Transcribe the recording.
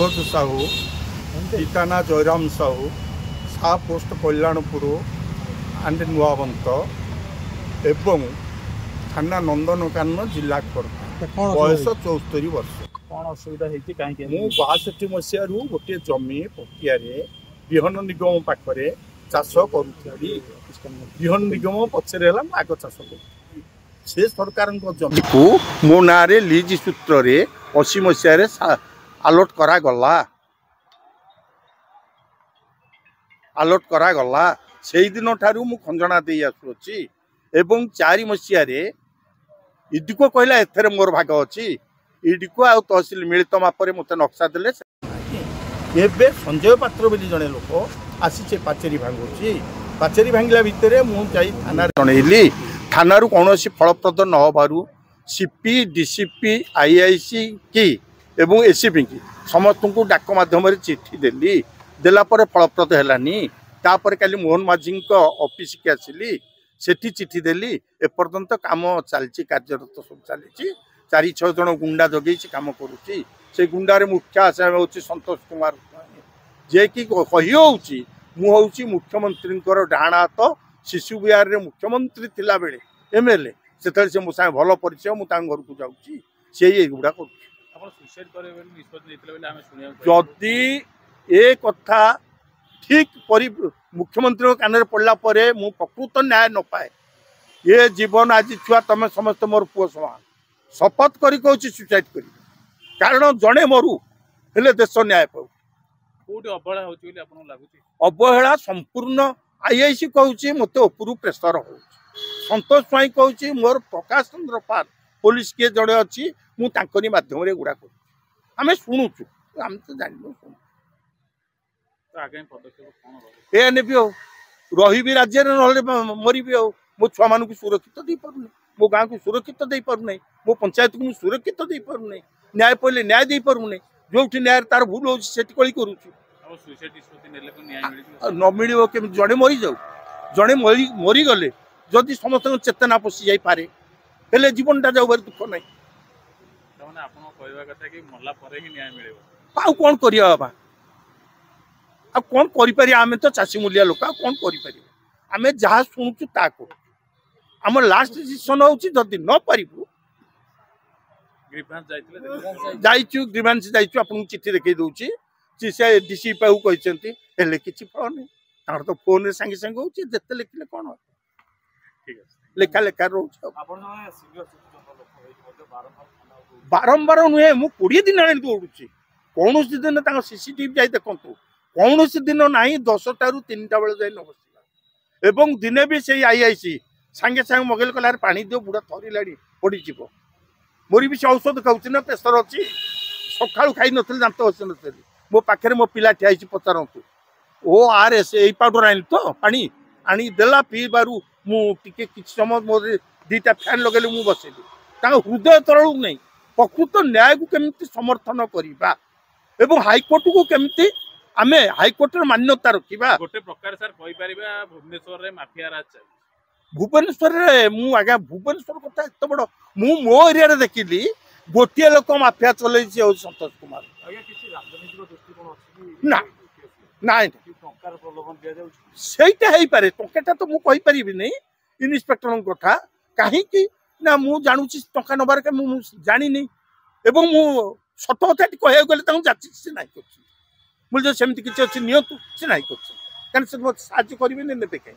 सुखद साहू टीकाना जयराम साहू सा post Kalyanpur and नुआवंत एवं थाना नंदनकानन जिला खोर्धा बयस 74 वर्ष। कौन असुविधा होती कहीं मु 62 मसीह गोटे जमी पटिया विहन निगम पाखे चाष करुरी विहन निगम पचर आग चाष कर से सरकार जमी को मो ना लीज सूत्र 80 मसीह आलोट करागला आलोट करागला से दिन ठारू मु खंजना दे आसुची एवं 4 मसीह इडको कहला एथरे मोर भाग अच्छी इडको आ तहसिल मिलित मापर मत नक्शा देले एबे संजय पात्र बोली जड़े लोक आसी पाचेरी भांगुची पाचेरी भांगला भितर मुझे थाना जनइली थाना कौन फलप्रद न होबारु सीपी डीसीपी आईआईसी की एवं एसीपी की समस्त को डाक माध्यम चिठी देली देलापर फलप्रद है तापर काली मोहन माझी ऑफिस की आसिली सेठी चिठी देली एपर्यंत काम चलती कार्यरत सब चली 4-6 जन गुंडा जगे काम करुच्ची से गुंडार मुख्य आसामी हूँ संतोष कुमार जे कि कही मुझे मुख्यमंत्री डाण हाथ शिशु विहार में मुख्यमंत्री थिला बेले एमएलए से मो सागे भल परिचय मुझे घर को जाऊँगी से गुड़ा जदि ए कथा ठीक मुख्यमंत्री कान पड़ा मु प्रकृत न्याय न पाए ये जीवन आज छुआ तुम समस्त मोर पुओ समान शपथ करी सुसाइड कर कारण जड़े मरु हेले देश न्याय पाऊ अवहेला संपूर्ण आईआईसी कहूँ मत उपरू प्रेसर हो संतोष स्वाई कहूँ मोर प्रकाश चंद्र पाल पुलिस किए जड़े अच्छी मुझे मध्यम गुड़ा कर शुणुचु आम तो जानू शुणु एनेबी हो रही राज्य मरबी हो मो छुआ मान सुरक्षित दे पार मो गाँव को सुरक्षित दे पार मो पंचायत को सुरक्षित दे पार न्याय पड़े न्याय दे पार जो न्याय तार भूल हो कली करुँ न मिल जड़े मरी जाऊ जड़े मरीगले जदि समस्त चेतना पशि जाई पारे हेले जीवनटा जाऊ बार दुख ना कौन कर बाबा आ कौन करें आम तो चाषी मूलिया लोक कौन करें जहाँ शुणुचु ता करूँ आम लास्ट डिसीजन हूँ जदि न पारू ग्रीवांस आपको चिठी देखी दूसरी से डीसी पाऊ कहते कि फल नहीं तो फोन रे सांगे सांगे होते जिते लिखिले कौन लेखा लेखा रोच बारंबार नुहे मु 20 दिन आने दौड़ू कौन दिन सीसीटीवी जाए देखु कौन दिन ना 10 टारू 3टा बेले जाए न बसला एवं दिने भी से आईआईसी सांगे सांगे मगेल कलार पानी दियो बुढ़ा थरला पड़ी मोर भी से औषध खाऊँ ना प्रेसर अच्छी सका खाई नी दांत बस नी मो पाखे मो पिला ठिया पचारतु ORS यही पाउडर आनी तो पानी आनी देला पीबारू मुझे कि समय मोर 2टा फैन लगे मुझे बसैली हृदय तरलू नहीं प्रकृत न्याय को केमती समर्थन करवा एवं हाईकोर्ट को केमती आमे हाईकोर्ट मान्यता रखा गोटे प्रकार सर भुवनेश्वर रे माफिया राज भुवनेश्वर मु आज्ञा भुवनेश्वर कथा एत बड़ मो एरिया देखिली गोटे लोक माफिया चल संतोष कुमार ना ना सहीटा हो पारे टंका तो मुझे कहीपरि नहीं इन्स्पेक्टर कथा कहीं ना मु जानुची टंका नबार के जानी एवं मु सत कथा कह गले जाची से ना मुझे सेमती किसी अच्छी नियंतु से ना कर साहय करेंगे ने कहीं।